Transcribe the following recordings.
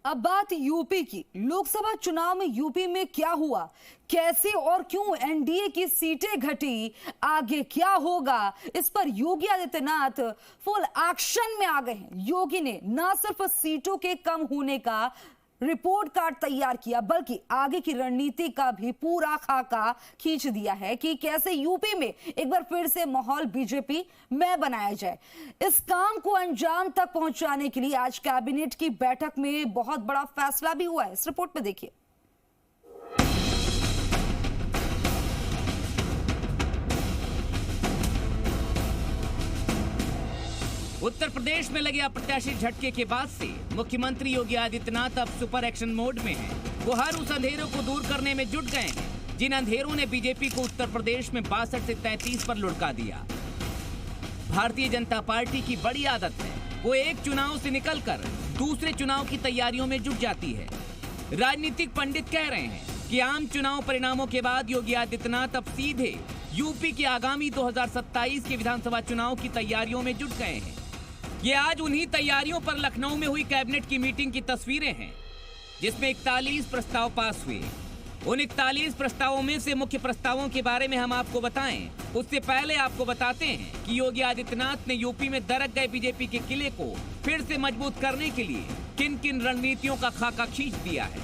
अब बात यूपी की। लोकसभा चुनाव में यूपी में क्या हुआ, कैसे और क्यों एनडीए की सीटें घटी, आगे क्या होगा, इस पर योगी आदित्यनाथ फुल एक्शन में आ गए हैं। योगी ने न सिर्फ सीटों के कम होने का रिपोर्ट कार्ड तैयार किया, बल्कि आगे की रणनीति का भी पूरा खाका खींच दिया है कि कैसे यूपी में एक बार फिर से माहौल बीजेपी में बनाया जाए। इस काम को अंजाम तक पहुंचाने के लिए आज कैबिनेट की बैठक में बहुत बड़ा फैसला भी हुआ है। इस रिपोर्ट में देखिए। उत्तर प्रदेश में लगे अप्रत्याशित झटके के बाद से मुख्यमंत्री योगी आदित्यनाथ अब सुपर एक्शन मोड में हैं। वो हर उस अंधेरों को दूर करने में जुट गए हैं जिन अंधेरों ने बीजेपी को उत्तर प्रदेश में 62 से 33 पर लुढ़का दिया। भारतीय जनता पार्टी की बड़ी आदत है, वो एक चुनाव से निकलकर दूसरे चुनाव की तैयारियों में जुट जाती है। राजनीतिक पंडित कह रहे हैं कि आम चुनाव परिणामों के बाद योगी आदित्यनाथ अब सीधे यूपी के आगामी 2027 के विधानसभा चुनाव की तैयारियों में जुट गए हैं। ये आज उन्हीं तैयारियों पर लखनऊ में हुई कैबिनेट की मीटिंग की तस्वीरें हैं, जिसमें 41 प्रस्ताव पास हुए। उन 41 प्रस्तावों में से मुख्य प्रस्तावों के बारे में हम आपको बताएं, उससे पहले आपको बताते हैं कि योगी आदित्यनाथ ने यूपी में दरक गए बीजेपी के किले को फिर से मजबूत करने के लिए किन किन रणनीतियों का खाका खींच दिया है।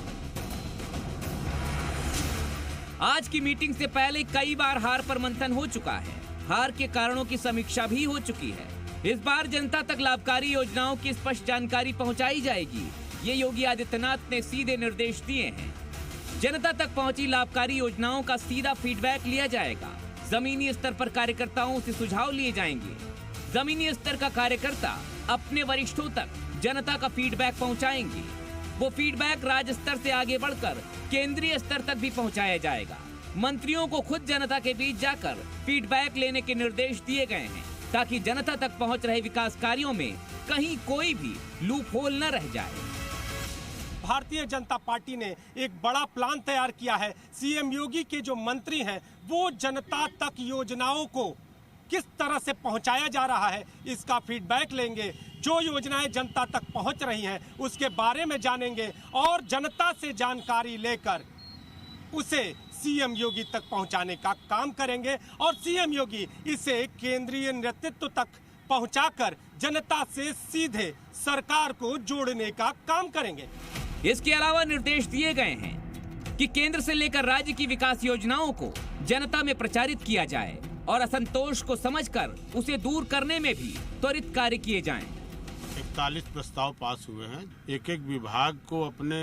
आज की मीटिंग से पहले कई बार हार पर मंथन हो चुका है, हार के कारणों की समीक्षा भी हो चुकी है। इस बार जनता तक लाभकारी योजनाओं की स्पष्ट जानकारी पहुंचाई जाएगी, ये योगी आदित्यनाथ ने सीधे निर्देश दिए हैं। जनता तक पहुंची लाभकारी योजनाओं का सीधा फीडबैक लिया जाएगा। जमीनी स्तर पर कार्यकर्ताओं से सुझाव लिए जाएंगे। जमीनी स्तर का कार्यकर्ता अपने वरिष्ठों तक जनता का फीडबैक पहुंचाएंगे। वो फीडबैक राज्य स्तर से आगे बढ़कर केंद्रीय स्तर तक भी पहुंचाया जाएगा। मंत्रियों को खुद जनता के बीच जाकर फीडबैक लेने के निर्देश दिए गए हैं, ताकि जनता तक पहुंच रहे विकास कार्यों में कहीं कोई भी लूप होल न रह जाए। भारतीय जनता पार्टी ने एक बड़ा प्लान तैयार किया है। सीएम योगी के जो मंत्री हैं वो जनता तक योजनाओं को किस तरह से पहुंचाया जा रहा है इसका फीडबैक लेंगे। जो योजनाएं जनता तक पहुंच रही हैं उसके बारे में जानेंगे और जनता से जानकारी लेकर उसे सीएम योगी तक पहुंचाने का काम करेंगे और सीएम योगी इसे केंद्रीय नेतृत्व तक पहुंचाकर जनता से सीधे सरकार को जोड़ने का काम करेंगे। इसके अलावा निर्देश दिए गए हैं कि केंद्र से लेकर राज्य की विकास योजनाओं को जनता में प्रचारित किया जाए और असंतोष को समझकर उसे दूर करने में भी त्वरित कार्य किए जाएं। 41 प्रस्ताव पास हुए हैं। एक एक विभाग को अपने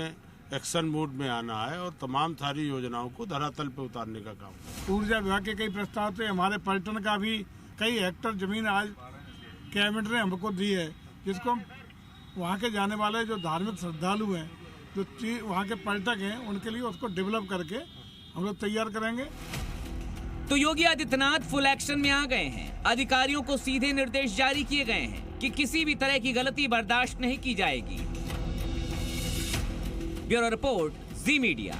एक्शन मोड में आना है और तमाम सारी योजनाओं को धरातल पे उतारने का काम। ऊर्जा विभाग के कई प्रस्ताव थे, हमारे पर्यटन का भी कई हेक्टर जमीन आज कैबिनेट ने हमको दी है, जिसको वहाँ के जाने वाले जो धार्मिक श्रद्धालु हैं, जो वहाँ के पर्यटक हैं, उनके लिए उसको डेवलप करके हम लोग तैयार करेंगे। तो योगी आदित्यनाथ फुल एक्शन में आ गए हैं। अधिकारियों को सीधे निर्देश जारी किए गए हैं कि किसी भी तरह की गलती बर्दाश्त नहीं की जाएगी। ब्यूरो रिपोर्ट, जी मीडिया।